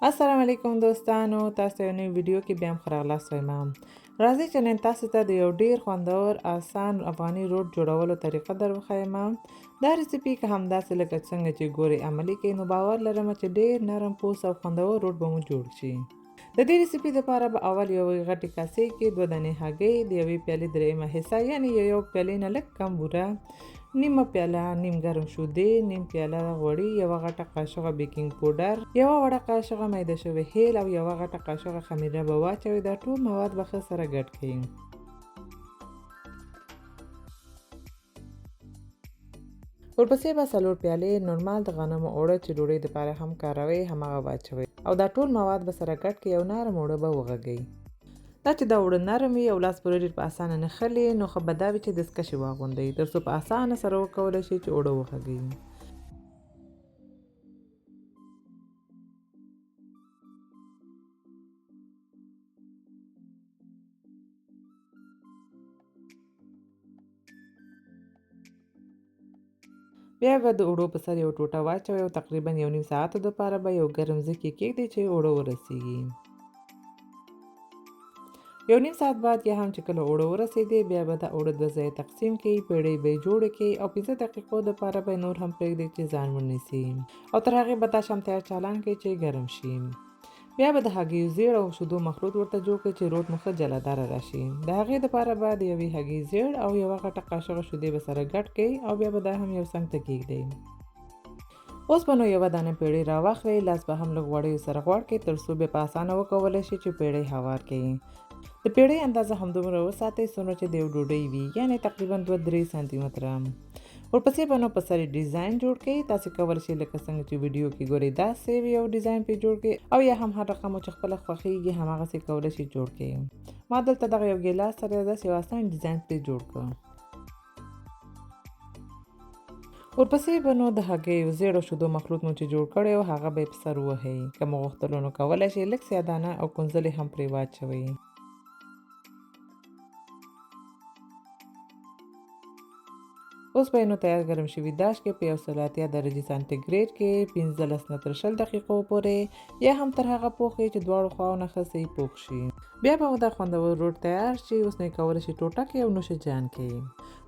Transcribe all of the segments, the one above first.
السلام علیکم دوستانو، تاسو یو نوی ویډیو کې بیا هم ښه راغلاست وایم. راځئ چې نن تاسو ته د یو ډیر خوندور آسان افغاني روټ جوړولو طریقه در وښیم. دا ریسیپي که همداسې لکه څنګه چې ګورئ عملي کوئ نو باور لرم چې ډیر نرم پوست او خوندور روټ به مو جوړ شي. د دې ریسیپي لپاره به اول یوې غټې کاسې کې 2 دانې هګۍ، د یوې پیالې دریمه حصه یعنې یو پیالې نه لږ کم بوره، نیمه پیاله نیم ګرم شیدې، نیم پیاله غوړي، یوه غټه قاشقه بیکینګ پوډر، یوه وړه قاشقه میده شوی هیل او یوه غټه قاشقه خمیره به واچوئ. دا ټول مواد به ښه سره ګډ کړئ. ورپسې به 4 پیالې نورمال د غنمو اوړه چې ډوډۍ دپاره هم کاروئ هماغه واچوئ او دا ټول مواد به سره ګډ کړئ او نرم اوړه به وغږئ. دا چې دا اوړه نرم وي او لاس پورې ډېر په اسانه نه خلي نو ښه به دا وي چې دستکشې واغوندئ تر څو په اسانه سره وکولی شئ چې اوړه وغږئ. بیا به د اوړو په سر یو ټوټه واچوئ او تقریبا 1.5 ساعته دپاره به یو ګرم ځای کې کېږدئ چې اوړه ورسیږي. 1.5 ساعت بعد یا هم چې کله اوړه ورسېدی بیا به دا اوړه 2 ځایه تقسیم کړئ، پیړۍ به یې جوړې کړئ او 15 دقیقو دپاره به نور هم پرېږدئ چې ځان ونیسي او تر هغې به دا شمتیا چالان کړئ چې ګرم شي. بیا به د هګیو زیړ او شیدو مخلوط ورته جوړ کړئ چې روټ مو ښه جلاداره راشي. د هغې دپاره به د یوې هګۍ زیړ او یوه غټه قاشقه شیدې به سره ګډ کړئ او بیا به دا هم یو څنګ ته کېږدئ. اوس به نو یوه دانه پیړۍ راواخلئ، لاس به هم لږ غوړیو سره غوړ کړئ تر څو بیا په اسانه وکولی شئ چې پیړۍ هوار کړئ. د پیړۍ اندازه همدومره وساتئ څومره چې د یو ډوډۍ وي، یعنې تقریبا 2-3 سانتي متره. ورپسې به نو په سر یې ډیزاین جوړ کړئ. تاسې کولی شئ لکه څنګه چې ویډیو کې ګورئ داسې یو ډیزاین پرې جوړ کړئ او یا هم هر رقم چې خپله خوښیږي هماغسې کولی شئ جوړ کړئ. ما دلته دغه یو ګیلاس سره داسې یو اسان ډیزاین پرې جوړ کړ. ورپسې به نو د هګیو زیړ او شیدو مخلوط مو چې جوړ کړی و هغه به یې په سر ووهئ. که مو غوښتلو نو کولی شئ لږ سیادانه او کنځلې هم پرې واچوئ. اوس به یې نو تیار ګرم شوي داش کې په 180 درجې سانتیګریډ کې 15 نه تر 20 دقیقو پورې یا هم تر هغه پوخ چې دواړو خواو نه ښه صحیح پوخ شي. بیا به مو دا خوندور روټ تیار شي. اوس نو یې کولی شئ ټوټه کړئ او نوش جان کړئ.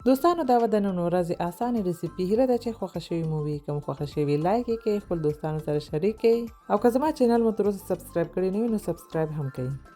دوستانو دا وه د نن ورځې اسانه ریسیپي. هیله ده چې خوښه شوې مو وي. که مو خوښه شوې لایک یې کړئ، خپل دوستانو سره شریک کړئ او که زما چینل مو تر اوسه سبسکرایب کړی نه وي نو سبسکرایب هم کړئ.